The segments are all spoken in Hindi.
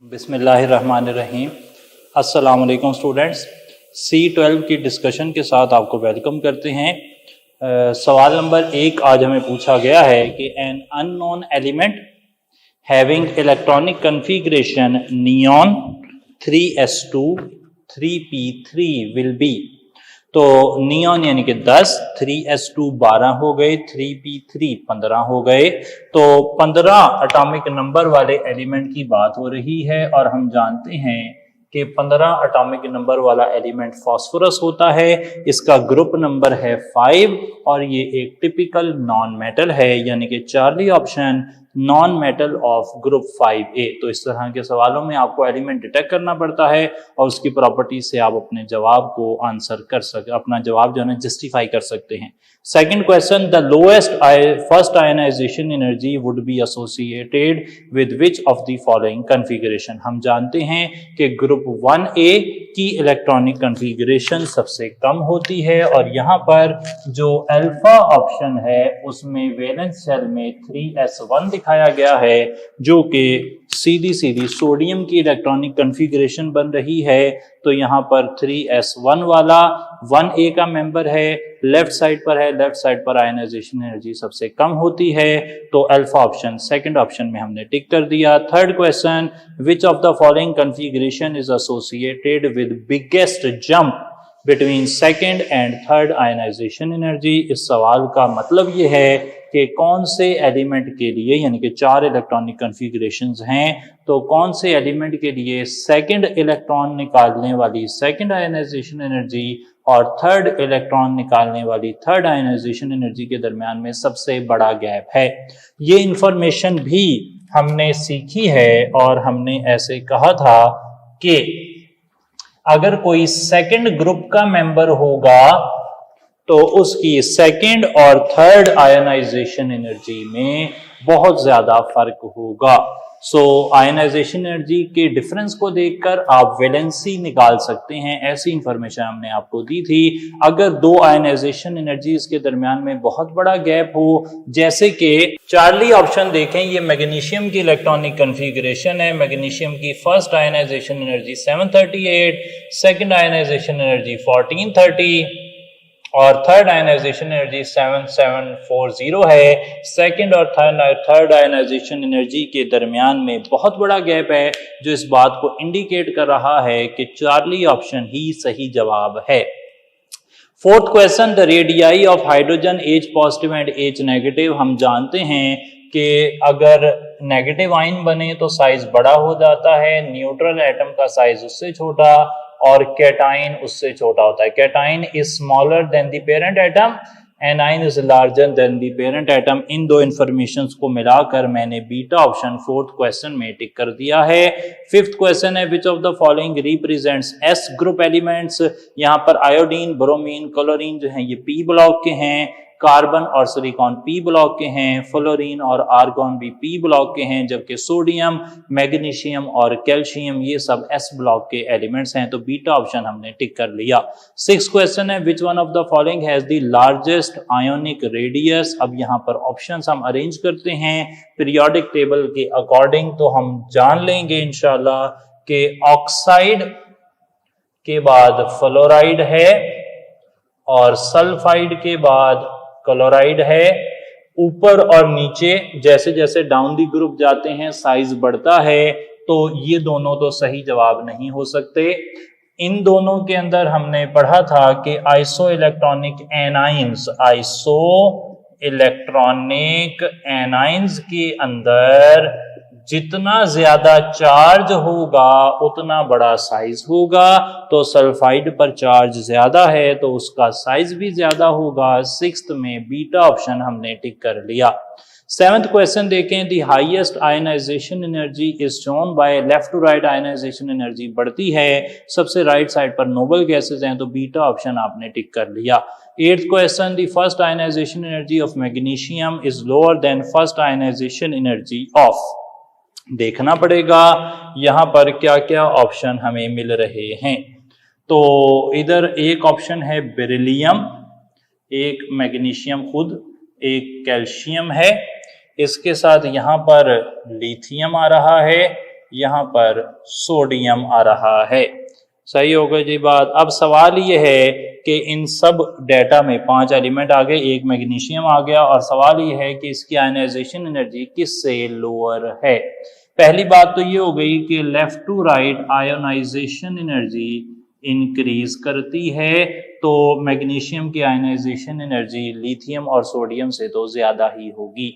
बिस्मिल्लाहिर्रहमानिर्रहीम। अस्सलाम वालेकुम स्टूडेंट्स, C12 की डिस्कशन के साथ आपको वेलकम करते हैं। सवाल नंबर 1 आज हमें पूछा गया है कि an unknown element having electronic configuration neon 3s2 3p3 will be. तो नियॉन यानी कि 10, 3s2 12 हो गए, 3p3 15 हो गए। तो 15 एटॉमिक नंबर वाले एलिमेंट की बात हो रही है और हम जानते हैं कि 15 एटॉमिक नंबर वाला एलिमेंट फास्फोरस होता है। इसका ग्रुप नंबर है 5 और ये एक टिपिकल नॉन मेटल है, यानी कि Charlie option non metal of group 5A। तो इस तरह के सवालों में आपको एलिमेंट डिटेक्ट करना पड़ता है और उसकी प्रॉपर्टी से आप अपने जवाब को आंसर कर सकते, अपना जवाब जो है जस्टिफाई कर सकते हैं। Second question, the lowest first ionization energy would be associated with which of the following configuration. हम जानते हैं कि ग्रुप 1A की इलेक्ट्रॉनिक कन्फिगरेशन सबसे कम होती है और यहाँ पर जो अल्फा ऑप्शन है उसमें वैलेंस शेल में 3s1 दिखाया गया है, जो कि सीधी सोडियम की इलेक्ट्रॉनिक कन्फिगरेशन बन रही है। तो यहाँ पर 3s1 वाला 1A का मेंबर है, लेफ्ट साइड पर आयनाइजेशन एनर्जी सबसे कम होती है। तो अल्फा ऑप्शन सेकंड ऑप्शन में हमने टिक कर दिया। Third question, which of the following configuration is associated with biggest jump between second and third ionization energy. इस सवाल का मतलब ये है कि कौन से एलिमेंट के लिए, यानी कि 4 इलेक्ट्रॉनिक कन्फिगरेशंस हैं, तो कौन से एलिमेंट के लिए सेकंड इलेक्ट्रॉन निकालने वाली सेकंड आयनाइजेशन एनर्जी और थर्ड इलेक्ट्रॉन निकालने वाली थर्ड आयनाइजेशन एनर्जी के दरमियान में सबसे बड़ा गैप है। ये इंफॉर्मेशन भी हमने सीखी है और हमने ऐसे कहा था कि अगर कोई सेकंड ग्रुप का मेंबर होगा तो उसकी सेकंड और थर्ड आयनाइजेशन एनर्जी में बहुत ज्यादा फर्क होगा। सो आयनाइजेशन एनर्जी के डिफरेंस को देखकर आप वैलेंसी निकाल सकते हैं। ऐसी इंफॉर्मेशन हमने आपको दी थी। अगर 2 आयनाइजेशन एनर्जीज के दरमियान में बहुत बड़ा गैप हो, जैसे कि चार्ली ऑप्शन देखें, ये मैग्नीशियम की इलेक्ट्रॉनिक कन्फिगरेशन है। मैग्नीशियम की first ionization energy 738, second ionization energy 1430 और थर्ड आयनाइजेशन एनर्जी 7740 है। सेकंड और थर्ड आयनाइजेशन एनर्जी के दरमियान में बहुत बड़ा गैप है, जो इस बात को इंडिकेट कर रहा है कि चार्ली ऑप्शन ही सही जवाब है। Fourth question, the radii of hydrogen H positive and H negative. हम जानते हैं कि अगर नेगेटिव आयन बने तो साइज बड़ा हो जाता है, न्यूट्रल एटम का साइज उससे छोटा और कैटाइन उससे छोटा होता है। Cation is smaller than the parent atom, anion is larger than the parent atom. इन दो इंफॉर्मेशंस को मिलाकर मैंने बीटा ऑप्शन फोर्थ क्वेश्चन में टिक कर दिया है। फिफ्थ क्वेश्चन है, विच of the following represents S group elements. यहाँ पर आयोडीन, ब्रोमीन, क्लोरीन जो हैं ये P ब्लॉक के हैं, कार्बन और सिलिकॉन P ब्लॉक के हैं, फ्लोरीन और आर्गॉन भी P ब्लॉक के हैं, जबकि सोडियम, मैग्नीशियम और कैल्शियम ये सब S ब्लॉक के एलिमेंट्स हैं। तो बीटा ऑप्शन हमने टिक कर लिया। सिक्स क्वेश्चन है, which one of the following has the largest ionic radius. अब यहाँ पर ऑप्शंस हम अरेंज करते हैं पीरियोडिक टेबल के अकॉर्डिंग। तो हम जान लेंगे इंशाल्लाह कि ऑक्साइड के बाद फ्लोराइड है और सल्फाइड के बाद क्लोराइड है। ऊपर और नीचे जैसे जैसे डाउन दी ग्रुप जाते हैं साइज बढ़ता है, तो ये दोनों तो सही जवाब नहीं हो सकते। इन दोनों के अंदर हमने पढ़ा था कि आइसो इलेक्ट्रॉनिक एनाइंस के अंदर जितना ज्यादा चार्ज होगा उतना बड़ा साइज होगा। तो सल्फाइड पर चार्ज ज्यादा है तो उसका साइज भी ज्यादा होगा। सिक्स्थ में बीटा ऑप्शन हमने टिक कर लिया। सेवेंथ क्वेश्चन देखें, the highest ionization energy is shown by left to right. Ionization energy बढ़ती है, सबसे राइट साइड पर नोबल गैसेज हैं, तो बीटा ऑप्शन आपने टिक कर लिया। Eighth question, the first ionization energy of magnesium is lower than first ionization energy of. देखना पड़ेगा यहां पर क्या क्या ऑप्शन हमें मिल रहे हैं। तो इधर एक ऑप्शन है बेरिलियम, एक मैग्नीशियम खुद, एक कैल्शियम है, इसके साथ यहाँ पर लिथियम आ रहा है, यहाँ पर सोडियम आ रहा है। सही हो गई जी बात। अब सवाल ये है कि इन सब डेटा में 5 एलिमेंट आ गए, एक मैग्नीशियम आ गया, और सवाल ये है कि इसकी आयनाइजेशन एनर्जी किससे लोअर है। पहली बात तो ये हो गई कि left to right ionization energy increase करती है, तो मैग्नीशियम की आयनाइजेशन एनर्जी लिथियम और सोडियम से तो ज्यादा ही होगी।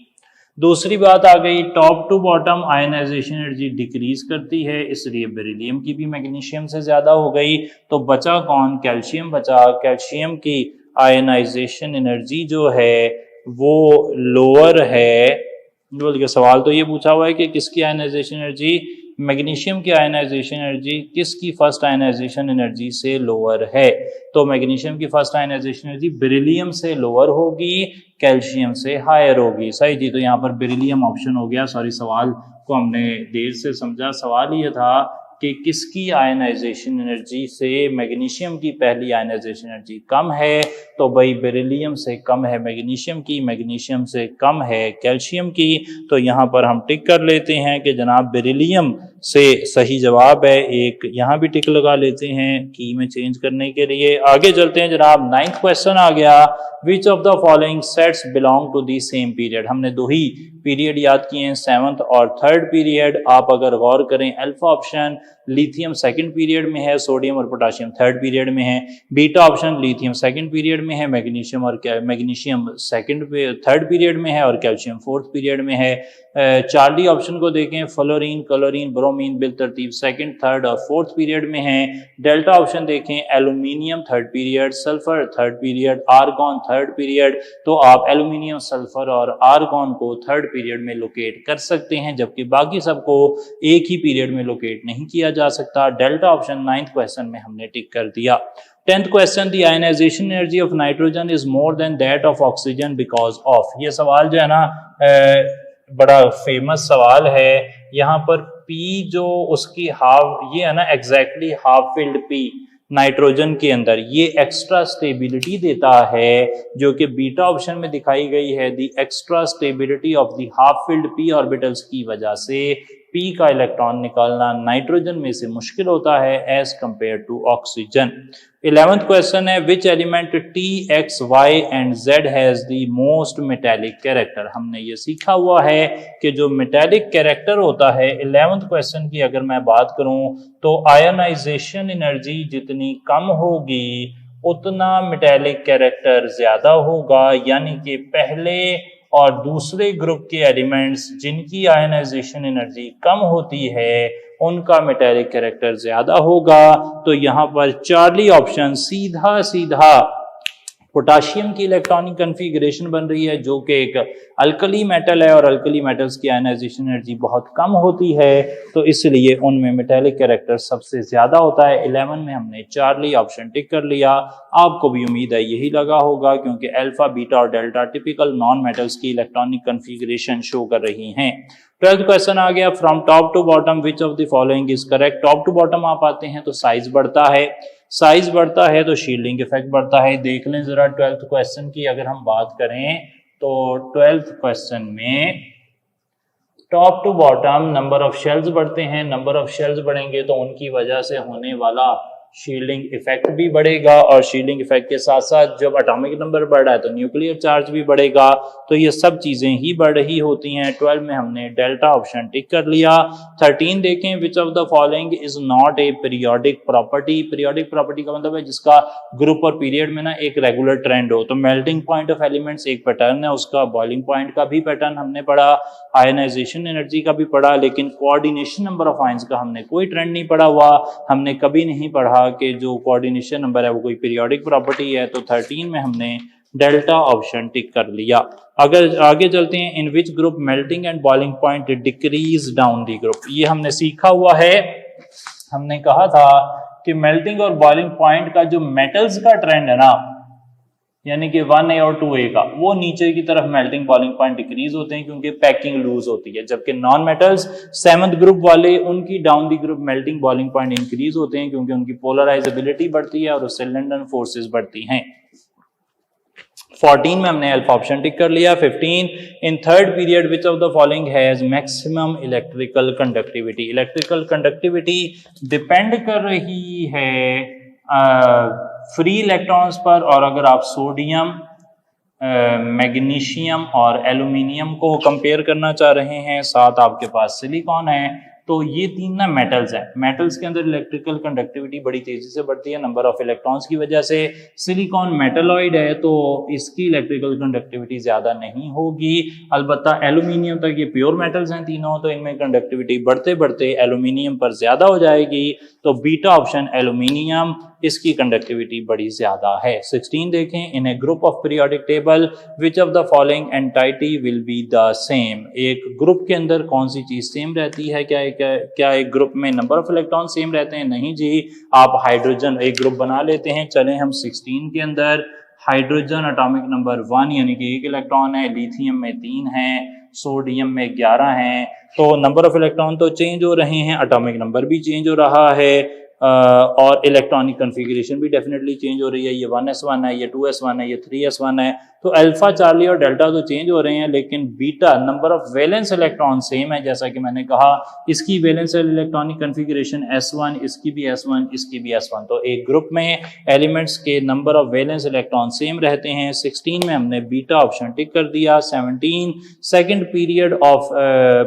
दूसरी बात आ गई, top to bottom ionization energy decrease करती है, इसलिए बेरिलियम की भी मैग्नीशियम से ज्यादा हो गई। तो बचा कौन? कैल्शियम बचा। कैल्शियम की आयनाइजेशन एनर्जी जो है वो लोअर है। बोल के सवाल तो ये पूछा हुआ है कि किसकी आयनाइजेशन एनर्जी? मैग्नीशियम की आयनाइजेशन एनर्जी किसकी फर्स्ट आयनाइजेशन एनर्जी से लोअर है? तो मैग्नीशियम की फर्स्ट आयनाइजेशन एनर्जी बेरिलियम से लोअर होगी, कैल्शियम से हायर होगी। सही जी, तो यहाँ पर बेरिलियम ऑप्शन हो गया। सॉरी, सवाल को हमने देर से समझा। सवाल ये था कि किसकी आयनाइजेशन एनर्जी से मैग्नीशियम की पहली आयनाइजेशन एनर्जी कम है, तो भाई बेरिलियम से कम है मैग्नीशियम की, मैग्नीशियम से कम है कैल्शियम की। तो यहाँ पर हम टिक कर लेते हैं कि जनाब बेरिलियम से सही जवाब है। एक यहाँ भी टिक लगा लेते हैं की में चेंज करने के लिए। आगे चलते हैं जनाब। 9th क्वेश्चन आ गया, which of the following sets belong to the same period. हमने 2 ही पीरियड याद किए हैं, 7th और 3rd पीरियड। आप अगर गौर करें, alpha option lithium 2nd period में है, सोडियम और पोटाशियम 3rd पीरियड में है। Beta option lithium 2nd period में है, मैग्नीशियम 3rd पीरियड में है, और कैल्शियम 4th पीरियड में है। चार्ली ऑप्शन को देखें, फ्लोरीन, क्लोरीन, ब्रोमीन बिल तरतीब 2nd, 3rd और 4th पीरियड में है। डेल्टा ऑप्शन देखें, aluminium 3rd period, sulphur 3rd period, argon 3rd period. तो आप एल्यूमिनियम, सल्फर और आर्गॉन को 3rd पीरियड में लोकेट कर सकते हैं, जबकि बाकी सबको एक ही पीरियड में लोकेट नहीं किया जा सकता। डेल्टा ऑप्शन 9th क्वेश्चन में हमने टिक कर दिया। 10th question, the ionization energy of nitrogen is more than that of oxygen because of. ये सवाल जो है ना बड़ा फेमस सवाल है। यहाँ पर P जो उसकी हाफ, ये है ना exactly half filled P nitrogen के अंदर, ये एक्स्ट्रा स्टेबिलिटी देता है, जो कि बीटा ऑप्शन में दिखाई गई है। दी extra stability of the half filled P orbitals की वजह से P का इलेक्ट्रॉन निकालना नाइट्रोजन में से मुश्किल होता है as compare to oxygen. 11th question है, which element T, X, Y and Z has the most metallic character. हमने ये सीखा हुआ है कि जो मेटेलिक कैरेक्टर होता है, 11th क्वेश्चन की अगर मैं बात करूं तो आयोनाइजेशन एनर्जी जितनी कम होगी उतना मेटेलिक कैरेक्टर ज्यादा होगा, यानी कि पहले और दूसरे ग्रुप के एलिमेंट्स जिनकी आयनाइजेशन एनर्जी कम होती है उनका मेटेलिक कैरेक्टर ज्यादा होगा। तो यहाँ पर चार्ली ऑप्शन सीधा सीधा पोटाशियम की इलेक्ट्रॉनिक कन्फिगरेशन बन रही है, जो कि एक अल्कली मेटल है और अल्कली मेटल्स की आयनाइजेशन एनर्जी बहुत कम होती है, तो इसलिए उनमें मेटेलिक कैरेक्टर सबसे ज्यादा होता है। 11 में हमने चार्ली ऑप्शन टिक कर लिया। आपको भी उम्मीद है यही लगा होगा, क्योंकि अल्फा, बीटा और डेल्टा टिपिकल नॉन मेटल्स की इलेक्ट्रॉनिक कन्फिगरेशन शो कर रही हैं। 12th क्वेश्चन आ गया, from top to bottom which of the following is correct. Top to bottom आप आते हैं तो साइज बढ़ता है, साइज बढ़ता है तो शील्डिंग इफेक्ट बढ़ता है। देख लें जरा 12th क्वेश्चन की अगर हम बात करें तो 12th क्वेश्चन में top to bottom number of shells बढ़ते हैं। नंबर ऑफ शेल्स बढ़ेंगे तो उनकी वजह से होने वाला शील्डिंग इफेक्ट भी बढ़ेगा, और शील्डिंग इफेक्ट के साथ साथ जब एटॉमिक नंबर बढ़ रहा है तो न्यूक्लियर चार्ज भी बढ़ेगा। तो ये सब चीजें ही बढ़ रही होती हैं। 12 में हमने डेल्टा ऑप्शन टिक कर लिया। 13 देखें, विच of the following is not a periodic property. Periodic property का मतलब है जिसका ग्रुप और पीरियड में ना एक रेगुलर ट्रेंड हो। तो मेल्टिंग पॉइंट ऑफ एलिमेंट्स एक पैटर्न है उसका, बॉइलिंग पॉइंट का भी पैटर्न हमने पढ़ा, आयनाइजेशन एनर्जी का भी पढ़ा, लेकिन कोऑर्डिनेशन नंबर ऑफ आयंस का हमने कोई ट्रेंड नहीं पढ़ा हुआ। हमने कभी नहीं पढ़ा कि जो कोऑर्डिनेशन नंबर है वो कोई पीरियोडिक प्रॉपर्टी है। तो 13 में हमने डेल्टा ऑप्शन टिक कर लिया। अगर आगे चलते हैं, in which group melting and boiling point decrease down the group. ये हमने सीखा हुआ है। हमने कहा था कि मेल्टिंग और बॉइलिंग पॉइंट का जो मेटल्स का ट्रेंड है ना, यानी कि 1A और 2A का, वो नीचे की तरफ मेल्टिंग बॉइलिंग पॉइंट डिक्रीज होते हैं क्योंकि पैकिंग लूज होती है, जबकि नॉन मेटल्स 7th ग्रुप वाले उनकी down the group melting boiling point increase होते हैं क्योंकि उनकी पोलराइजेबिलिटी बढ़ती है और उससे लंडन फोर्सेस बढ़ती हैं। 14 में हमने अल्फा ऑप्शन टिक कर लिया। 15 in third period which of the following has maximum electrical conductivity. Electrical conductivity depend कर रही है फ्री इलेक्ट्रॉन्स पर, और अगर आप सोडियम, मैग्नीशियम और एल्यूमिनियम को कंपेयर करना चाह रहे हैं, साथ आपके पास सिलिकॉन है, तो ये तीन ना मेटल्स हैं। मेटल्स के अंदर इलेक्ट्रिकल कंडक्टिविटी बड़ी तेजी से बढ़ती है नंबर ऑफ इलेक्ट्रॉन्स की वजह से। सिलिकॉन मेटलॉइड है तो इसकी इलेक्ट्रिकल कंडक्टिविटी ज्यादा नहीं होगी। अलबत्ता एल्यूमिनियम तक, ये प्योर मेटल्स हैं तीनों, तो इनमें कंडक्टिविटी बढ़ते बढ़ते एल्यूमिनियम पर ज्यादा हो जाएगी। तो बीटा ऑप्शन एल्यूमिनियम, इसकी कंडक्टिविटी बड़ी ज्यादा है। 16 देखें, in a group of periodic table which of the following entity will be the same. एक ग्रुप के अंदर कौन सी चीज सेम रहती है? क्या एक ग्रुप में नंबर ऑफ इलेक्ट्रॉन सेम रहते हैं? नहीं जी। आप हाइड्रोजन एक ग्रुप बना लेते हैं। चलें हम 16 के अंदर, हाइड्रोजन एटॉमिक नंबर 1 यानी कि 1 इलेक्ट्रॉन है, लिथियम में 3 है, सोडियम में 11 हैं। तो नंबर ऑफ इलेक्ट्रॉन तो चेंज हो रहे हैं, एटॉमिक नंबर भी चेंज हो रहा है, और इलेक्ट्रॉनिक कॉन्फ़िगरेशन भी डेफिनेटली चेंज हो रही है। ये 1s1 है, ये 2s1 है, ये 3s1 है। तो अल्फा, चार्ली और डेल्टा तो चेंज हो रहे हैं, लेकिन beta number of valence electron same है। जैसा कि मैंने कहा, इसकी वैलेंस इलेक्ट्रॉनिक कॉन्फ़िगरेशन s1, इसकी भी s1, इसकी भी s1। तो एक ग्रुप में एलिमेंट्स के number of valence electron same रहते हैं। 16 में हमने बीटा ऑप्शन टिक कर दिया। 17 second period of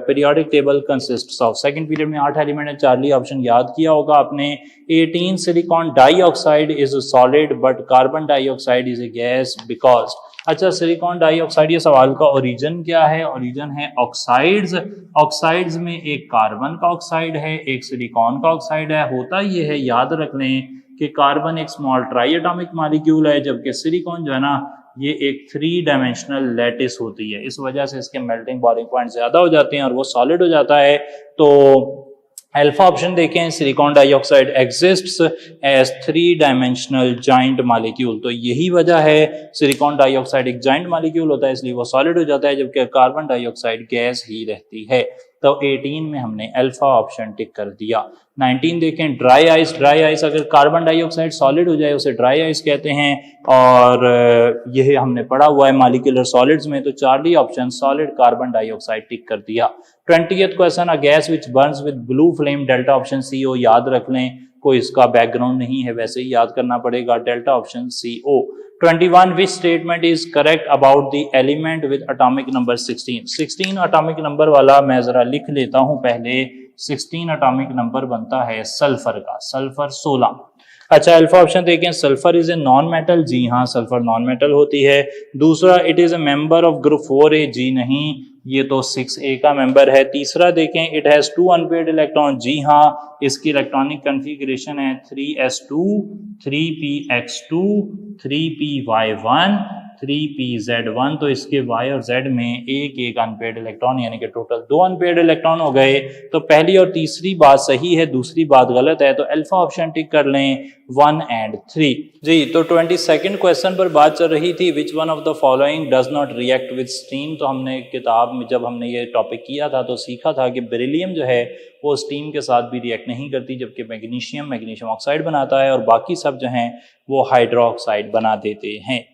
periodic table consists of, second period में 8 एलिमेंट है, चार्ली ऑप्शन याद किया होगा आपने। 18 silicon dioxide is a solid but carbon dioxide is a gas because. अच्छा, सिलिकॉन डाइऑक्साइड, ये सवाल का ओरिजिन क्या है? ओरिजिन है ऑक्साइड्स। ऑक्साइड्स में एक कार्बन का ऑक्साइड है, एक सिलिकॉन का ऑक्साइड है। होता ये है, याद रख लें कि कार्बन एक स्मॉल ट्राई एटॉमिक मॉलिक्यूल है, जबकि सिलिकॉन जो है ना, ये एक 3 डायमेंशनल लैटिस होती है। इस वजह से इसके मेल्टिंग बॉइलिंग पॉइंट ज्यादा हो जाते हैं और वो सॉलिड हो जाता है। तो अल्फा ऑप्शन देखें, silicon dioxide exists as 3 dimensional giant molecule. तो यही वजह है, सिलिकॉन डाइऑक्साइड एक जाइंट मॉलिक्यूल होता है, इसलिए वो सॉलिड हो जाता है, जबकि कार्बन डाइऑक्साइड गैस ही रहती है। तो 18 में हमने अल्फा ऑप्शन टिक कर दिया। 19 देखें, ड्राई आइस। ड्राई आइस, अगर कार्बन डाइऑक्साइड सॉलिड हो जाए उसे ड्राई आइस कहते हैं, और यह हमने पढ़ा हुआ है मॉलिक्यूलर सॉलिड्स में। तो Charlie option solid carbon dioxide tick कर दिया। 20th question, a gas which burns with blue flame, delta option CO। याद रख लें, कोई इसका बैकग्राउंड नहीं है, वैसे ही याद करना पड़ेगा, delta option CO। 21 which statement is correct about the element with atomic number 16। 16 atomic number वाला मैं जरा लिख लेता हूं पहले। 16 एटॉमिक नंबर बनता है सल्फर का, सल्फर 16। अच्छा, अल्फा ऑप्शन देखें, sulphur is a non metal. जी हाँ, सल्फर नॉन मेटल होती है। दूसरा, it is a member of group 4A। जी नहीं, ये तो 6A का मेंबर है। तीसरा देखें, इट हैज 2 अनपेयर्ड इलेक्ट्रॉन। जी हाँ, इसकी इलेक्ट्रॉनिक कॉन्फ़िगरेशन है 3s2, 3px2, 3py1, 3pz1। तो इसके y और z में एक अनपेयर्ड इलेक्ट्रॉन, यानी कि टोटल 2 अनपेयर्ड इलेक्ट्रॉन हो गए। तो पहली और तीसरी बात सही है, दूसरी बात गलत है। तो अल्फा ऑप्शन टिक कर लें 1 और 3। जी, तो 22nd क्वेश्चन पर बात चल रही थी, which one of the following does not react with steam. तो हमने किताब में जब हमने ये टॉपिक किया था तो सीखा था कि बेरिलियम जो है वो स्टीम के साथ भी रिएक्ट नहीं करती, जबकि मैग्नीशियम ऑक्साइड बनाता है, और बाकी सब जो हैं वो हाइड्रोक्साइड बना देते हैं।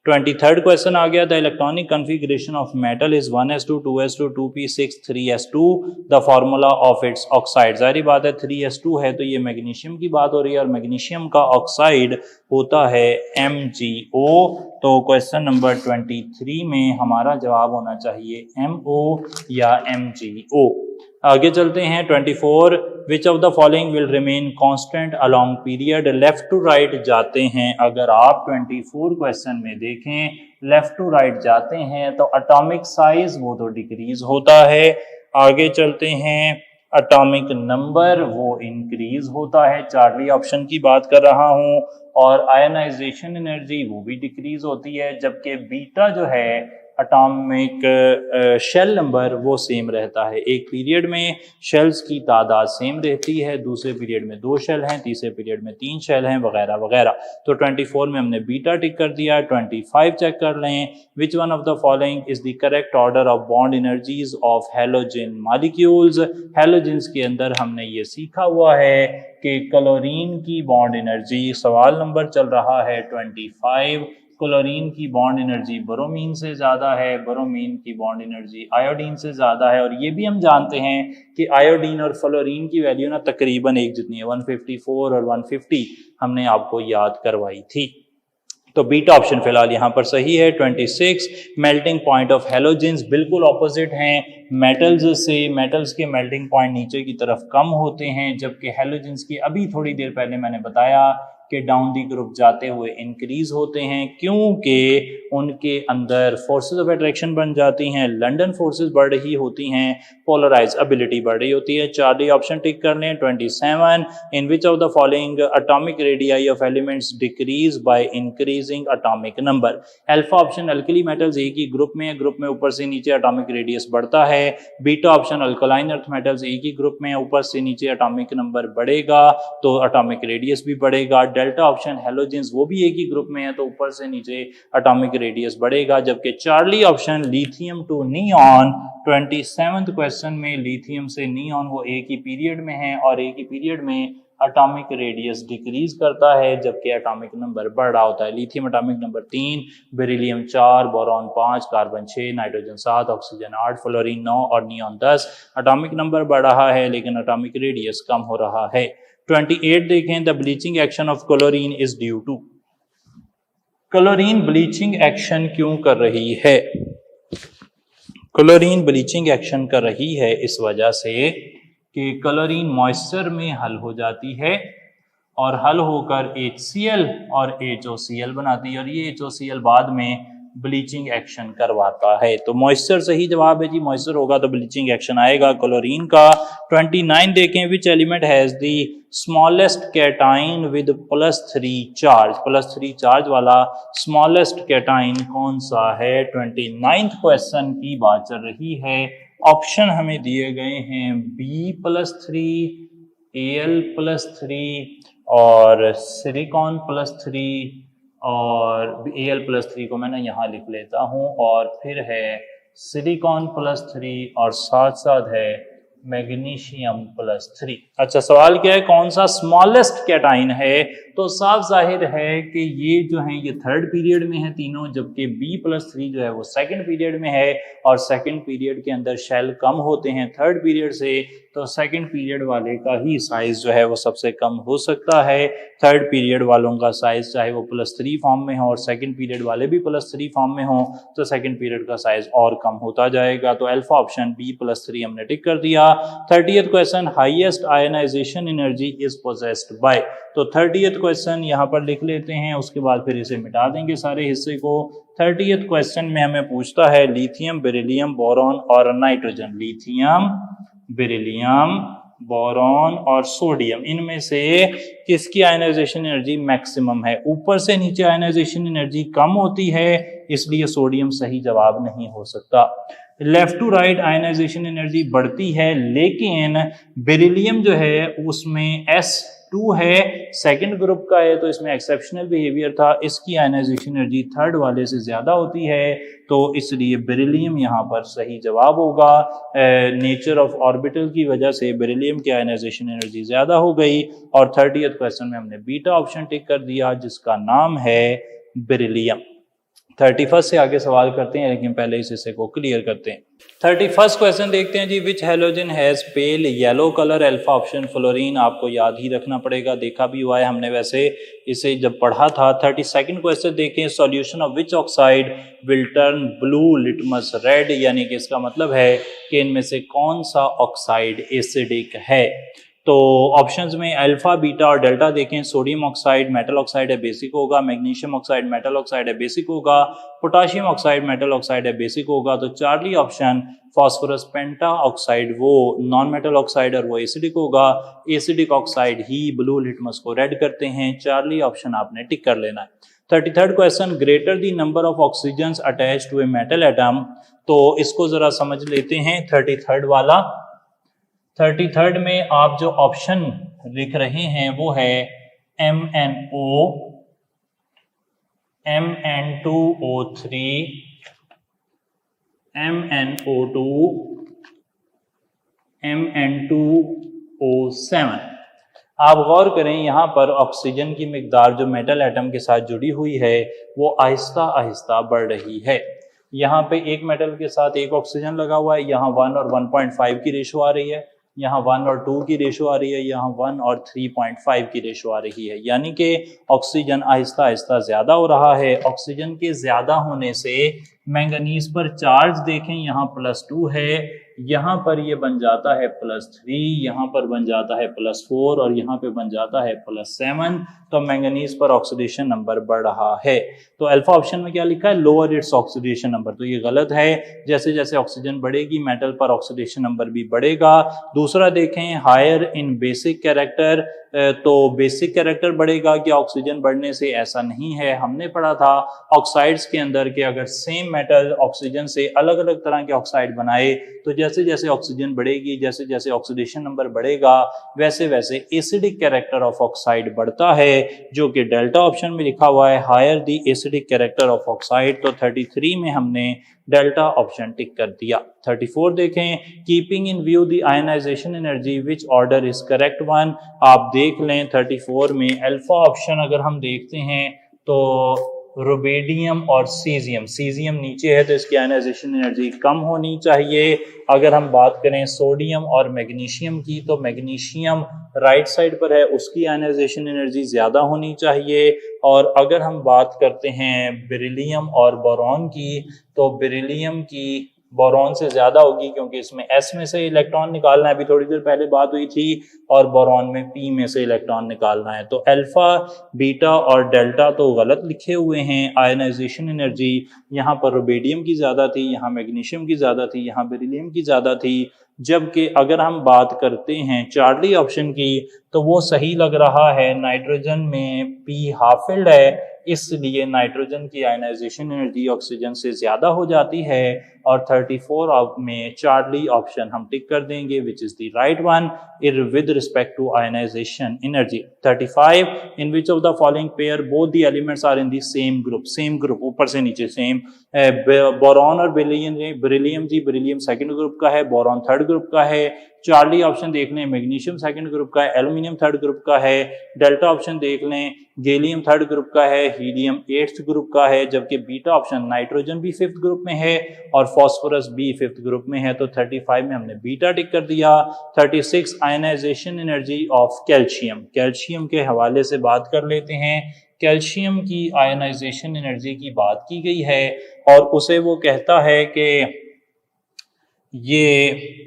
23rd क्वेश्चन आ गया, the electronic configuration of metal is 1s2, 2s2, 2p6, 3s2, the formula of its oxide. जाहिर बात है 3s2 है तो ये मैग्नीशियम की बात हो रही है, और मैग्नीशियम का ऑक्साइड होता है MgO। तो क्वेश्चन नंबर 23 में हमारा जवाब होना चाहिए MO या MgO। आगे चलते हैं। 24, which of the following will remain constant along period. Left to right जाते हैं, अगर आप 24 क्वेश्चन में देखें, लेफ्ट टू राइट जाते हैं तो एटॉमिक साइज वो तो डिक्रीज होता है। आगे चलते हैं, एटॉमिक नंबर वो इंक्रीज होता है, चार्ली ऑप्शन की बात कर रहा हूं, और आयनाइजेशन एनर्जी वो भी डिक्रीज होती है, जबकि बीटा जो है एटॉमिक शेल नंबर वो सेम रहता है। एक पीरियड में शेल्स की तादाद सेम रहती है, दूसरे पीरियड में 2 शेल हैं, तीसरे पीरियड में 3 शेल हैं, वगैरह वगैरह। तो 24 में हमने बीटा टिक कर दिया। 25 चेक कर लें, which one of the following is the correct order of bond energies of halogen molecules. Halogens के अंदर हमने ये सीखा हुआ है कि क्लोरीन की बॉन्ड एनर्जी, सवाल नंबर चल रहा है 25, क्लोरीन की बॉन्ड एनर्जी ब्रोमीन से ज़्यादा है, ब्रोमीन की बॉन्ड एनर्जी आयोडीन से ज़्यादा है। और ये भी हम जानते हैं कि आयोडीन और फ्लोरीन की वैल्यू ना तकरीबन एक जितनी है, 154 और 150 हमने आपको याद करवाई थी। तो बीटा ऑप्शन फिलहाल यहाँ पर सही है। 26 मेल्टिंग पॉइंट ऑफ हेलोजेंस बिल्कुल ऑपोजिट हैं मेटल्स से। मेटल्स के मेल्टिंग पॉइंट नीचे की तरफ कम होते हैं, जबकि हेलोजेंस की अभी थोड़ी देर पहले मैंने बताया कि डाउन दी ग्रुप जाते हुए इंक्रीज होते हैं, क्योंकि उनके अंदर फोर्सेस ऑफ अट्रैक्शन बन जाती हैं, लंडन फोर्सेस बढ़ रही होती हैं, पोलराइज एबिलिटी बढ़ रही होती है। चार्ली ऑप्शन टिक कर लें। 27 in which of the following atomic radii of elements decrease by increasing atomic number. Alpha option alkali metals एक ही ग्रुप में है, ग्रुप में ऊपर से नीचे एटॉमिक रेडियस बढ़ता है। Beta option alkaline earth metals एक ही ग्रुप में, ऊपर से नीचे एटॉमिक नंबर बढ़ेगा तो एटॉमिक रेडियस भी बढ़ेगा। डेल्टा ऑप्शन हेलोजेंस वो भी एक ही ग्रुप में है, तो ऊपर से नीचे एटॉमिक रेडियस बढ़ेगा। जबकि Charlie option lithium to neon 27th question में लिथियम से नियॉन वो एक ही पीरियड में है और एक ही पीरियड में एटॉमिक रेडियस डिक्रीज करता है, जबकि एटॉमिक नंबर बढ़ रहा होता है। Lithium atomic number 3, beryllium 4, boron 5, carbon 6, nitrogen 7, oxygen 8, fluorine 9 और नियॉन 10। एटॉमिक नंबर बढ़ रहा है लेकिन एटॉमिक रेडियस कम हो रहा है। 28 देखें। The bleaching action of chlorine is due to. Chlorine bleaching action क्यों कर रही है? क्लोरीन ब्लीचिंग एक्शन कर रही है इस वजह से कि क्लोरीन मॉइस्चर में हल हो जाती है और हल होकर HCl और HOCl बनाती है, और ये HOCl बाद में ब्लीचिंग एक्शन करवाता है। तो मॉइस्चर सही जवाब है जी, मॉइस्चर होगा तो ब्लीचिंग एक्शन आएगा क्लोरीन का। 29 देखें। Which element has the smallest cation with +3 charge. +3 charge वाला स्मॉलेस्ट कैटाइन कौन सा है? 29th क्वेश्चन की बात चल रही है। ऑप्शन हमें दिए गए हैं B+3, Al+3 और सिलिकॉन +3, और Al+3 को मैंने यहाँ लिख लेता हूँ, और फिर है सिलिकॉन +3 और साथ साथ है मैग्नीशियम +3। अच्छा, सवाल क्या है? कौन सा स्मॉलेस्ट कैटाइन है? तो साफ जाहिर है कि ये जो है ये थर्ड पीरियड में है तीनों, जबकि B+3 जो है वो सेकंड पीरियड में है, और सेकंड पीरियड के अंदर शेल कम होते हैं थर्ड पीरियड से, तो सेकंड पीरियड वाले का ही साइज जो है वो सबसे कम हो सकता है। थर्ड पीरियड वालों का साइज चाहे वो +3 फॉर्म में हो और सेकंड पीरियड वाले भी +3 फॉर्म में हो, तो सेकंड पीरियड का साइज और कम होता जाएगा। तो अल्फा ऑप्शन B+3 हमने टिक कर दिया। 30th question. Highest ionization energy is possessed by. तो 30th क्वेश्चन यहाँ पर लिख लेते हैं, उसके बाद फिर इसे मिटा देंगे सारे हिस्से को। 30th क्वेश्चन में हमें पूछता है लिथियम, बेरिलियम, बोरॉन और नाइट्रोजन। लिथियम, बेरिलियम, बोरॉन और सोडियम, इनमें से किसकी आयनाइजेशन एनर्जी मैक्सिमम है? ऊपर से नीचे आयनाइजेशन एनर्जी कम होती है, इसलिए सोडियम सही जवाब नहीं हो सकता। Left to right ionization energy बढ़ती है, लेकिन बेरिलियम जो है उसमें S2 है, सेकंड ग्रुप का है, तो इसमें एक्सेप्शनल बिहेवियर था, इसकी आयनाइजेशन एनर्जी थर्ड वाले से ज्यादा होती है, तो इसलिए बेरिलियम यहाँ पर सही जवाब होगा। नेचर ऑफ ऑर्बिटल की वजह से बेरिलियम की आयनाइजेशन एनर्जी ज्यादा हो गई, और 30th क्वेश्चन में हमने बीटा ऑप्शन टिक कर दिया जिसका नाम है बेरिलियम। 31 से आगे सवाल करते हैं, लेकिन पहले इस हिस्से को क्लियर करते हैं। 31st क्वेश्चन देखते हैं जी। Which halogen has pale yellow colour? Alpha option fluorine, आपको याद ही रखना पड़ेगा, देखा भी हुआ है हमने वैसे इसे जब पढ़ा था। 32nd क्वेश्चन देखें। Solution of which oxide will turn blue litmus red, यानी कि इसका मतलब है कि इनमें से कौन सा ऑक्साइड एसिडिक है? तो ऑप्शंस में अल्फा, बीटा और डेल्टा देखें। सोडियम ऑक्साइड मेटल ऑक्साइड है, बेसिक होगा। मैग्नीशियम ऑक्साइड मेटल ऑक्साइड है, बेसिक होगा। पोटाशियम ऑक्साइड मेटल ऑक्साइड है, बेसिक होगा। तो चार्ली ऑप्शन फास्फोरस पेंटा ऑक्साइड वो नॉन मेटल ऑक्साइड और वो एसिडिक होगा। एसिडिक ऑक्साइड ही ब्लू लिटमस को रेड करते हैं। चार्ली ऑप्शन आपने टिक कर लेना है। 33rd question. Greater the number of oxygen attach to a metal atom. तो इसको जरा समझ लेते हैं। 33rd वाला, 33rd में आप जो ऑप्शन लिख रहे हैं वो है MnO, Mn2O3, MnO2, Mn2O7। आप गौर करें यहाँ पर ऑक्सीजन की मिकदार जो मेटल एटम के साथ जुड़ी हुई है वो आहिस्ता आहिस्ता बढ़ रही है। यहाँ पे एक मेटल के साथ एक ऑक्सीजन लगा हुआ है, यहाँ 1 और 1.5 की रेशो आ रही है, यहाँ 1 और 2 की रेशो आ रही है, यहाँ 1 और 3.5 की रेशो आ रही है, यानी कि ऑक्सीजन आहिस्ता आहिस्ता ज्यादा हो रहा है। ऑक्सीजन के ज्यादा होने से मैंगनीज पर चार्ज देखें, यहाँ +2 है, यहाँ पर ये बन जाता है +3, यहाँ पर बन जाता है +4 और यहाँ पे बन जाता है +7। तो मैंगनीज पर ऑक्सीडेशन नंबर बढ़ रहा है। तो अल्फा ऑप्शन में क्या लिखा है, लोअर इट्स ऑक्सीडेशन नंबर, तो ये गलत है। जैसे जैसे ऑक्सीजन बढ़ेगी मेटल पर ऑक्सीडेशन नंबर भी बढ़ेगा। दूसरा देखें, हायर इन बेसिक कैरेक्टर, तो बेसिक कैरेक्टर बढ़ेगा क्या ऑक्सीजन बढ़ने से, ऐसा नहीं है। हमने पढ़ा था ऑक्साइड्स के अंदर कि अगर सेम मेटल ऑक्सीजन से अलग अलग तरह के ऑक्साइड बनाए तो जैसे जैसे ऑक्सीजन बढ़ेगी, जैसे जैसे ऑक्सीडेशन नंबर बढ़ेगा, वैसे वैसे एसिडिक कैरेक्टर ऑफ ऑक्साइड बढ़ता है, जो कि डेल्टा ऑप्शन में लिखा हुआ है, higher the acidic character of oxide. तो 33 में हमने डेल्टा ऑप्शन टिक कर दिया। 34 देखें, keeping in view the ionization energy which order is correct one. आप देख लें 34 में अल्फा ऑप्शन अगर हम देखते हैं तो रुबेडियम और सीजियम, सीजियम नीचे है तो इसकी आयनाइजेशन एनर्जी कम होनी चाहिए। अगर हम बात करें सोडियम और मैग्नीशियम की, तो मैग्नीशियम राइट साइड पर है, उसकी आयनाइजेशन एनर्जी ज्यादा होनी चाहिए। और अगर हम बात करते हैं बेरिलियम और बोरॉन की, तो बेरिलियम की बोरॉन से ज्यादा होगी, क्योंकि इसमें S में से इलेक्ट्रॉन निकालना है, अभी थोड़ी देर पहले बात हुई थी, और बोरॉन में P में से इलेक्ट्रॉन निकालना है। तो अल्फा, बीटा और डेल्टा तो गलत लिखे हुए हैं। आयनाइजेशन एनर्जी यहाँ पर रुबेडियम की ज्यादा थी, यहाँ मैग्नीशियम की ज्यादा थी, यहाँ बेरिलियम की ज्यादा थी। जबकि अगर हम बात करते हैं चार्ली ऑप्शन की, तो वो सही लग रहा है। नाइट्रोजन में P हाफ फिल्ड है, इसलिए नाइट्रोजन की आयनाइजेशन एनर्जी ऑक्सीजन से ज्यादा हो जाती है। और 34 में चार्ली ऑप्शन हम टिक कर देंगे, which is the right one with respect to ionization energy. 35, in which of the following pair both the elements are in the same group, same group ऊपर से नीचे सेम। बोरॉन और बेरिलियम जी, बेरिलियम सेकंड ग्रुप का है, बोरॉन थर्ड ग्रुप का है। चार्ली ऑप्शन देख लें, मैग्नीशियम सेकंड ग्रुप का है, एल्यूमिनियम थर्ड ग्रुप का है। डेल्टा ऑप्शन देख लें, गैलियम थर्ड ग्रुप का है, हीलियम 8th ग्रुप का है। जबकि बीटा ऑप्शन नाइट्रोजन भी 5th ग्रुप में है और फास्फोरस भी 5th ग्रुप में है। तो 35 में हमने बीटा टिक कर दिया। 36, ionization energy of calcium, calcium के हवाले से बात कर लेते हैं। कैल्शियम की आयनाइजेशन एनर्जी की बात की गई है और उसे वो कहता है कि ये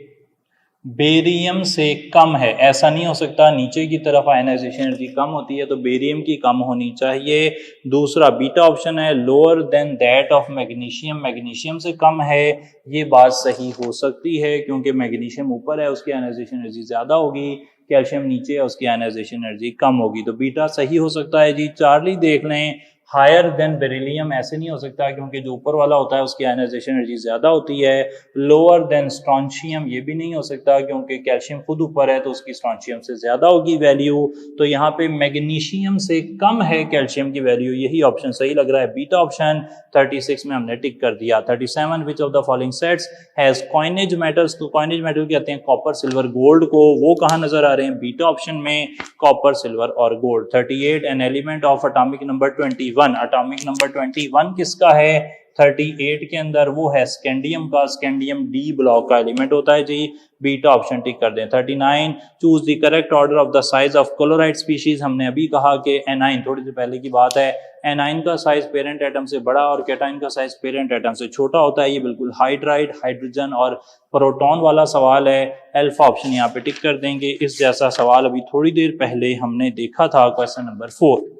बेरियम से कम है। ऐसा नहीं हो सकता, नीचे की तरफ आयनाइजेशन एनर्जी कम होती है तो बेरियम की कम होनी चाहिए। दूसरा बीटा ऑप्शन है, lower than that of magnesium, magnesium से कम है। ये बात सही हो सकती है क्योंकि मैग्नीशियम ऊपर है, उसकी आयनाइजेशन एनर्जी ज्यादा होगी, कैल्शियम नीचे है, उसकी आयनाइजेशन एनर्जी कम होगी। तो बीटा सही हो सकता है जी। चार्ली देख लें, हायर देन बेरिलियम ऐसे नहीं हो सकता क्योंकि जो ऊपर वाला होता है उसकी आयनाइजेशन एनर्जी ज्यादा होती है। लोअर देन स्ट्रॉन्शियम ये भी नहीं हो सकता क्योंकि कैल्शियम खुद ऊपर है तो उसकी स्ट्रॉन्शियम से ज्यादा होगी वैल्यू। तो यहाँ पे मैग्नीशियम से कम है कैल्शियम की वैल्यू, यही ऑप्शन सही लग रहा है, बीटा ऑप्शन। 36 में हमने टिक कर दिया। 37, विच of the following sets has coinage metals, तो कॉइनेज मेटल कहते हैं कॉपर सिल्वर गोल्ड को, वो कहाँ नजर आ रहे हैं, बीटा ऑप्शन में, कॉपर सिल्वर और gold. 38, an element of atomic number 21, atomic number 21 किसका है, 38 के अंदर वो है स्कैंडियम का, स्कैंडियम डी ब्लॉक का एलिमेंट होता है जी, बीटा ऑप्शन टिक कर दें। 39, choose the correct order of the size of chloride species, हमने अभी कहा कि एनाइन, थोड़ी देर पहले की बात है, एनाइन का साइज पेरेंट एटम से बड़ा और कैटाइन का साइज पेरेंट एटम से छोटा होता है। ये बिल्कुल हाइड्राइड, हाइड्रोजन और प्रोटॉन वाला सवाल है, अल्फा ऑप्शन यहाँ पे टिक कर देंगे। इस जैसा सवाल अभी थोड़ी देर पहले हमने देखा था, क्वेश्चन नंबर 4।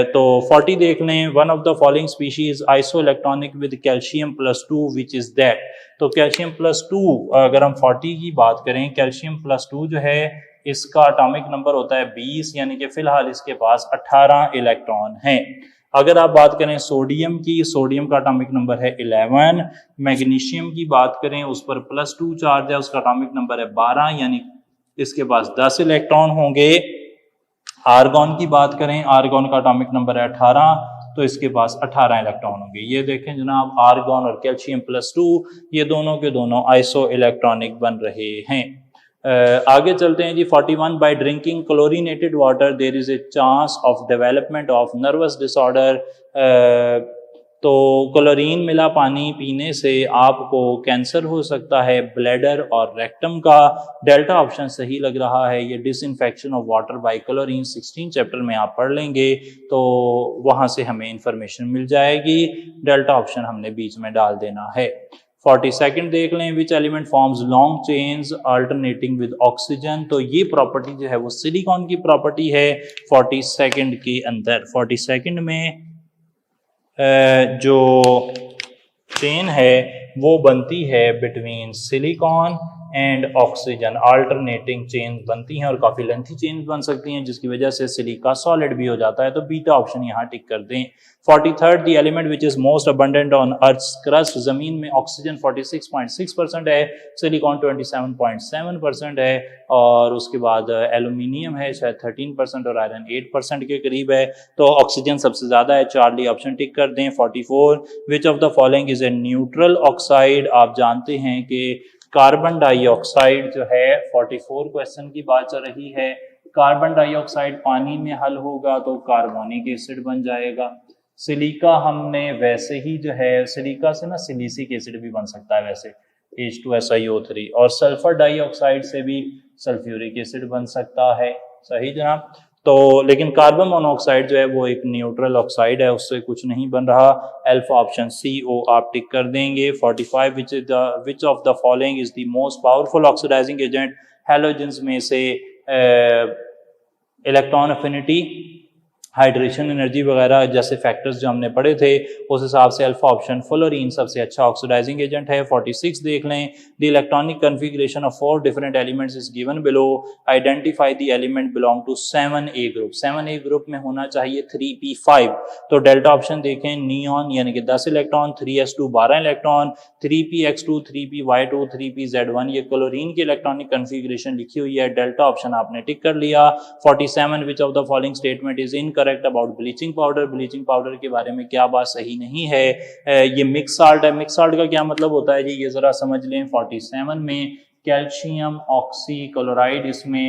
तो 40 देख लें, one of the following species iso electronic with calcium +2 which is that. तो कैल्शियम +2, अगर हम 40 की बात करें, कैल्शियम +2 जो है इसका एटॉमिक नंबर होता है 20, यानी कि फिलहाल इसके पास 18 इलेक्ट्रॉन हैं। अगर आप बात करें सोडियम की, सोडियम का एटॉमिक नंबर है 11। मैग्नीशियम की बात करें, उस पर +2 चार्ज है, उसका एटॉमिक नंबर है 12, यानी इसके पास 10 इलेक्ट्रॉन होंगे। आर्गॉन की बात करें, आर्गॉन का एटॉमिक नंबर है 18, तो इसके पास 18 इलेक्ट्रॉन होंगे। ये देखें जनाब, आर्गॉन और कैल्शियम +2 ये दोनों के दोनों आइसो इलेक्ट्रॉनिक बन रहे हैं। आगे चलते हैं जी 41 by drinking chlorinated water there is a chance of development of nervous disorder. तो क्लोरीन मिला पानी पीने से आपको कैंसर हो सकता है ब्लैडर और रेक्टम का। डेल्टा ऑप्शन सही लग रहा है। ये disinfection of water by chlorine 16 chapter में आप पढ़ लेंगे तो वहां से हमें इंफॉर्मेशन मिल जाएगी। डेल्टा ऑप्शन हमने बीच में डाल देना है। 42nd देख लें, which element forms long chains alternating with oxygen. तो ये प्रॉपर्टी जो है वो सिलिकॉन की प्रॉपर्टी है 42nd के अंदर। 42nd में जो चेन है वो बनती है between silicon and oxygen. Alternating chain बनती हैं और काफ़ी लेंथी चेन बन सकती हैं जिसकी वजह से सिलिका सॉलिड भी हो जाता है। तो बीटा ऑप्शन यहाँ टिक कर दें। 43rd the element which is most abundant on earth crust. जमीन में ऑक्सीजन 46.6% है, सिलिकॉन 27.7% है और उसके बाद एल्यूमिनियम है शायद 13% और आयरन 8% के करीब है। तो ऑक्सीजन सबसे ज़्यादा है। चार्ली ऑप्शन टिक कर दें। 44 विच of the following is a neutral oxide. आप जानते हैं कि कार्बन डाइऑक्साइड जो है 44 क्वेश्चन की बात चल रही है। कार्बन डाइऑक्साइड पानी में हल होगा तो कार्बोनिक एसिड बन जाएगा। सिलिका हमने वैसे ही जो है सिलिका से ना सिलिसिक एसिड भी बन सकता है वैसे H2SiO3 और सल्फर डाइऑक्साइड से भी सल्फ्यूरिक एसिड बन सकता है। सही जनाब। तो लेकिन कार्बन मोनोऑक्साइड जो है वो एक न्यूट्रल ऑक्साइड है, उससे कुछ नहीं बन रहा। अल्फा ऑप्शन CO आप टिक कर देंगे। 45 which of the following is the most powerful oxidising agent. Halogens में से इलेक्ट्रॉन अफिनिटी, हाइड्रेशन एनर्जी वगैरह जैसे फैक्टर्स जो हमने पढ़े थे उस हिसाब से अल्फा ऑप्शन फ्लोरीन सबसे अच्छा ऑक्सीडाइजिंग एजेंट है। 46 देख लें, the electronic configuration of 4 different elements is given below. Identify the element belong to 7A group. 7A group में होना चाहिए 3p5। तो डेल्टा ऑप्शन देखें, नियॉन यानी कि 10 electron, 3s2 12 electron, 3px2 3py2 3pz1 ये क्लोरीन की इलेक्ट्रॉनिक कन्फिगरेशन लिखी हुई है। डेल्टा ऑप्शन आपने टिक कर लिया। 47 विच of the following statement is incorrect about bleaching powder. Bleaching powder के बारे में क्या बात सही नहीं है। ये मिक्स साल्ट है। मिक्स साल्ट का क्या मतलब होता है जी, ये जरा समझ लें। 47 में कैल्शियम ऑक्सी क्लोराइड, इसमें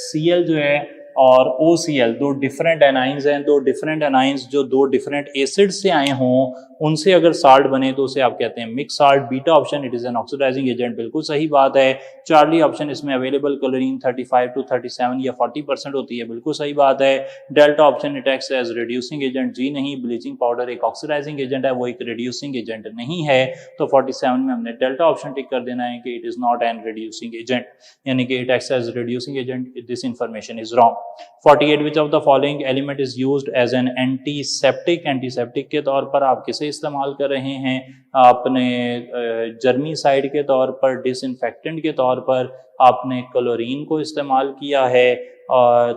Cl जो है और OCl दो डिफरेंट एनाइंस हैं। दो डिफरेंट एनाइंस जो दो डिफरेंट एसिड से आए हों उनसे अगर साल्ट बने तो उसे आप कहते हैं mix salt. Beta option it is an oxidising agent, बिल्कुल सही बात है। चार्ली ऑप्शन इसमें अवेलेबल क्लोरीन 35 to 37 या 40% होती है, बिल्कुल सही बात है। Delta option it acts as reducing agent, जी नहीं। ब्लीचिंग पाउडर एक ऑक्सीडाइजिंग एजेंट है, वो एक रिड्यूसिंग एजेंट नहीं है। तो 47 में हमने डेल्टा ऑप्शन टिक कर देना है कि it is not an reducing agent, यानी कि it acts as reducing agent. This information is wrong. 48 which of the following element is used as an antiseptic. Antiseptic के तौर पर आप किसे इस्तेमाल कर रहे हैं? आपने जर्मीसाइड के तौर पर, डिसइंफेक्टेंट के तौर पर आपने क्लोरीन को इस्तेमाल किया है।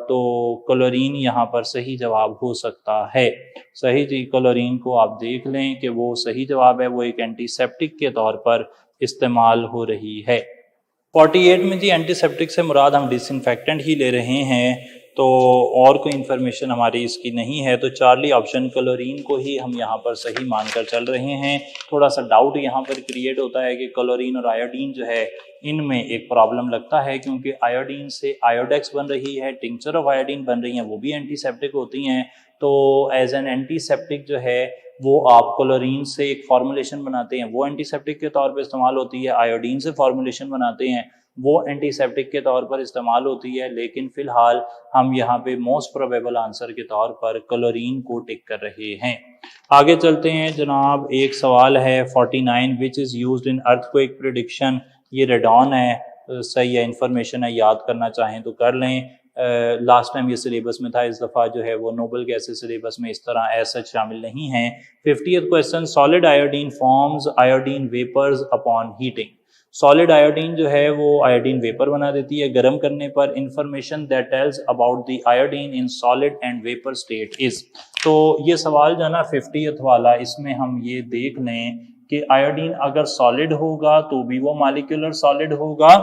तो क्लोरीन यहाँ पर सही जवाब हो सकता है। सही जी, क्लोरीन को आप देख लें कि वो सही जवाब है, वो एक एंटीसेप्टिक के तौर पर इस्तेमाल हो रही है। 48 में जी एंटीसेप्टिक से मुराद हम डिसइंफेक्टेंट ही ले रहे हैं, तो और कोई इन्फॉर्मेशन हमारी इसकी नहीं है। तो चार्ली ऑप्शन क्लोरीन को ही हम यहाँ पर सही मानकर चल रहे हैं। थोड़ा सा डाउट यहाँ पर क्रिएट होता है कि क्लोरीन और आयोडीन जो है इनमें एक प्रॉब्लम लगता है, क्योंकि आयोडीन से आयोडेक्स बन रही है, टिंक्चर ऑफ आयोडीन बन रही हैं, वो भी एंटीसेप्टिक होती हैं। तो एज एन एंटीसेप्टिक जो है वो आप क्लोरीन से एक फॉर्मुलेशन बनाते हैं, वो एंटीसेप्टिक के तौर पर इस्तेमाल होती है। आयोडीन से फॉर्मुलेशन बनाते हैं, वो एंटीसेप्टिक के तौर पर इस्तेमाल होती है। लेकिन फिलहाल हम यहाँ पे मोस्ट प्रोबेबल आंसर के तौर पर क्लोरीन को टिक कर रहे हैं। आगे चलते हैं जनाब। एक सवाल है 49 which is used in earthquake prediction. ये रेडॉन है, सही है, इंफॉर्मेशन है, याद करना चाहें तो कर लें। लास्ट टाइम ये सिलेबस में था, इस दफ़ा जो है वो नोबल गैसेस सिलेबस में इस तरह ऐसा शामिल नहीं है। 50th question, solid iodine forms iodine vapours upon heating. Solid iodine जो है वो आयोडीन वेपर बना देती है गर्म करने पर। Information that tells about the iodine in solid and vapour state is. तो ये सवाल जो है ना 50th वाला, इसमें हम ये देख लें कि आयोडीन अगर सॉलिड होगा तो भी वो मॉलिक्यूलर सॉलिड होगा,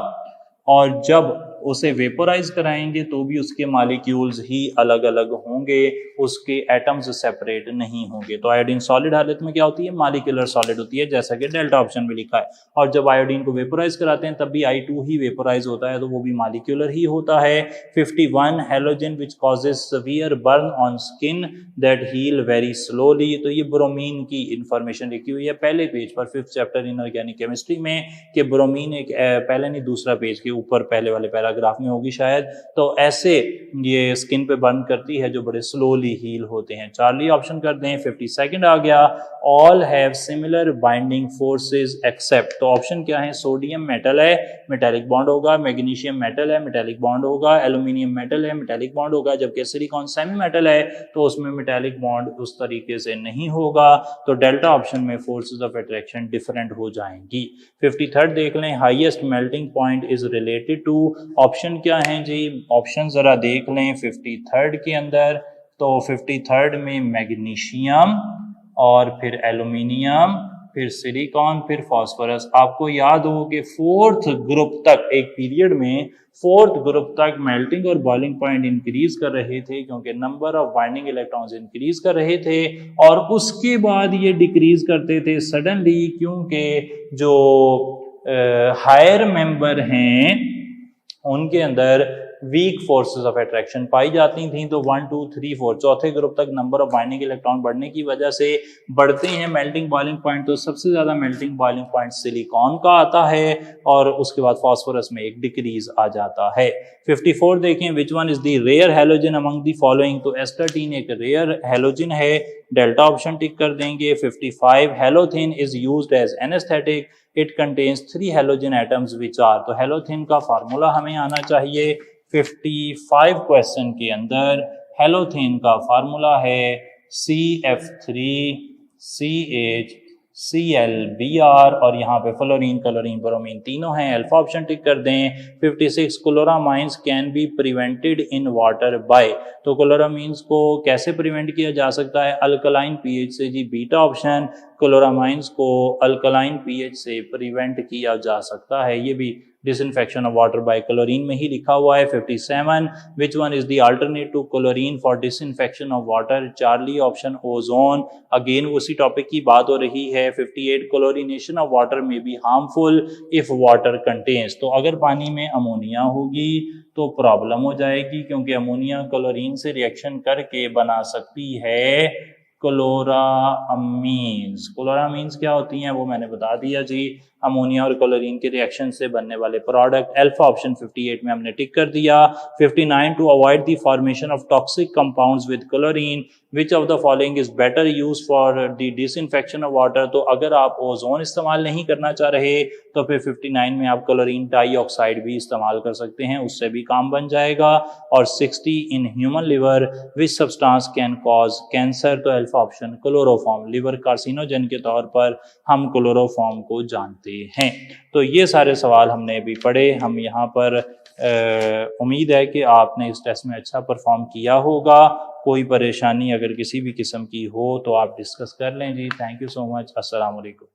और जब उसे वेपोराइज कराएंगे तो भी उसके मालिक्यूल्स ही अलग अलग होंगे, उसके एटम्स सेपरेट नहीं होंगे। तो आयोडीन सॉलिड हालत में क्या होती है, मॉलिक्यूलर सॉलिड होती है, जैसा कि डेल्टा ऑप्शन में लिखा है। और जब आयोडीन को वेपोराइज कराते हैं तब भी I2 ही वेपोराइज होता है, तो वो भी मॉलिक्यूलर ही होता है। 51 halogen which causes severe burn on skin that heal very slowly. तो ये ब्रोमीन की इंफॉर्मेशन लिखी हुई है पहले पेज पर, 5th chapter in organic chemistry में, कि ब्रोमीन एक पहले नहीं दूसरा पेज के ऊपर पहले वाले पैराग्राफ में होगी शायद। तो ऐसे ये स्किन पे बर्न करती है जो बड़े स्लोली हील होते हैं। चार्ली ऑप्शन कर दें। 52nd आ गया, all have similar binding forces except. तो ऑप्शन क्या है, सोडियम मेटल है, मेटेलिक बॉन्ड होगा, मैग्नीशियम मेटल है, मेटेलिक बॉन्ड होगा, एल्यूमिनियम मेटल है, मेटेलिक बॉन्ड होगा, जबकि सिलिकॉन सेमी मेटल है तो उसमें मेटेलिक बॉन्ड उस तरीके से नहीं होगा। तो डेल्टा ऑप्शन में फोर्सेस ऑफ अट्रैक्शन डिफरेंट हो जाएंगी। 53rd देख लें, highest melting point is related to. Option क्या है जी, ऑप्शन जरा देख लें 53rd के अंदर। तो 53rd में मैग्नीशियम और फिर एल्यूमिनियम, फिर सिलिकॉन, फिर फास्फोरस। आपको याद हो कि 4th ग्रुप तक, एक पीरियड में 4th ग्रुप तक मेल्टिंग और बॉइलिंग पॉइंट इंक्रीज कर रहे थे क्योंकि number of binding electrons increase कर रहे थे, और उसके बाद ये डिक्रीज करते थे सडनली, क्योंकि जो हायर मेंबर हैं उनके अंदर वीक फोर्सेस ऑफ अट्रैक्शन पाई जाती थी। तो 1 2 3 4 चौथे ग्रुप तक नंबर ऑफ बाइंडिंग इलेक्ट्रॉन बढ़ने की वजह से बढ़ते हैं मेल्टिंग बॉइलिंग पॉइंट। तो सबसे ज्यादा मेल्टिंग बॉइलिंग पॉइंट सिलिकॉन का आता है, और उसके बाद फास्फोरस में एक डिक्रीज आ जाता है। 54 देखें, which one is the rare halogen among the following. तो एस्टाटीन एक रेयर हैलोजन है, डेल्टा ऑप्शन टिक कर देंगे। 55 halothane is used as anaesthetic, it contains 3 halogen atoms which are. तो हैलोथिन का फार्मूला हमें आना चाहिए। 55 क्वेश्चन के अंदर हैलोथिन का फार्मूला है CF3CH Cl और यहाँ पे फ्लोरीन, क्लोरीन, ब्रोमीन तीनों हैं, अल्फा ऑप्शन टिक कर दें। 56 chloramines can be prevented in water bye. तो क्लोरामीन्स को कैसे प्रिवेंट किया जा सकता है, अल्कलाइन पीएच से जी, बीटा ऑप्शन। क्लोरामाइंस को अल्कलाइन पीएच से प्रिवेंट किया जा सकता है, ये भी disinfection of water by chlorine में ही लिखा हुआ है। 57 which one is the alternate to chlorine for disinfection of water. Charlie option ozone, again उसी टॉपिक की बात हो रही है। 58 क्लोरीनेशन ऑफ वाटर में be harmful if water contains. तो अगर पानी में अमोनिया होगी तो प्रॉब्लम हो जाएगी, क्योंकि अमोनिया क्लोरीन से रिएक्शन करके बना सकती है क्लोरामीन्स। क्लोरामीन्स क्या होती हैं वो मैंने बता दिया जी, अमोनिया और क्लोरीन के रिएक्शन से बनने वाले प्रोडक्ट। अल्फा ऑप्शन 58 में हमने टिक कर दिया। 59 to avoid the formation of toxic compounds with chlorine, which of the following is better use for the disinfection of water. तो अगर आप ओजोन इस्तेमाल नहीं करना चाह रहे तो फिर 59 में आप क्लोरीन डाइऑक्साइड भी इस्तेमाल कर सकते हैं, उससे भी काम बन जाएगा। और 60 in human liver which substance can cause cancer. तो alpha option chloroform, liver carcinogen के तौर पर हम क्लोरोफॉर्म को जानते हैं। तो ये सारे सवाल हमने अभी पढ़े। हम यहाँ पर उम्मीद है कि आपने इस टेस्ट में अच्छा परफॉर्म किया होगा। कोई परेशानी अगर किसी भी किस्म की हो तो आप डिस्कस कर लें जी। Thank you so much. अस्सलाम वालेकुम।